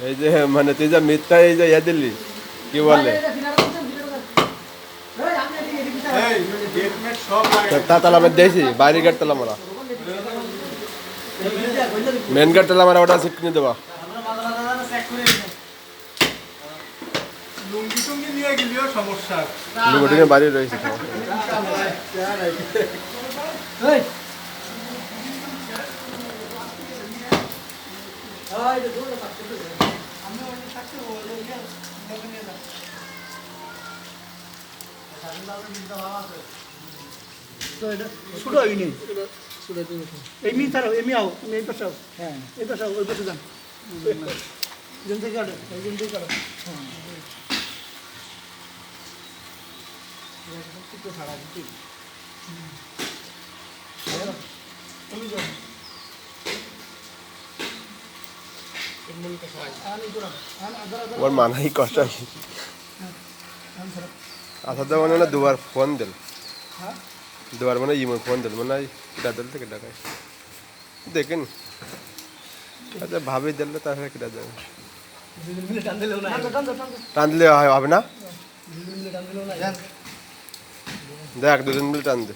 এই যে মানে তুই যা মিথ্যা এই যে ইয়া দিলি কি বলে তালা আমি দিয়েছি বাইরে গেট তালা মারা মেন গেট তালা মারা ওটা শিখে দেবা লুঙ্গি বাইরে রয়েছে শুরু হয়নি এমনি ছাড়াও এমনি আও তুমি এই পাশে আও হ্যাঁ এই পাশে আও ওই পাশে যান এখান থেকে কাটো এখান থেকে কাটো ওর মানাই কষ্ট আচ্ছা তো মানে না দুবার ফোন দিল দুবার মানে ইমো ফোন দিল মানে কিটা দিল থেকে ডাকাই দেখেন আচ্ছা ভাবি দিলে তাহলে কিটা যাবে টান দিলে হবে না দেখ দুজন মিলে টান দে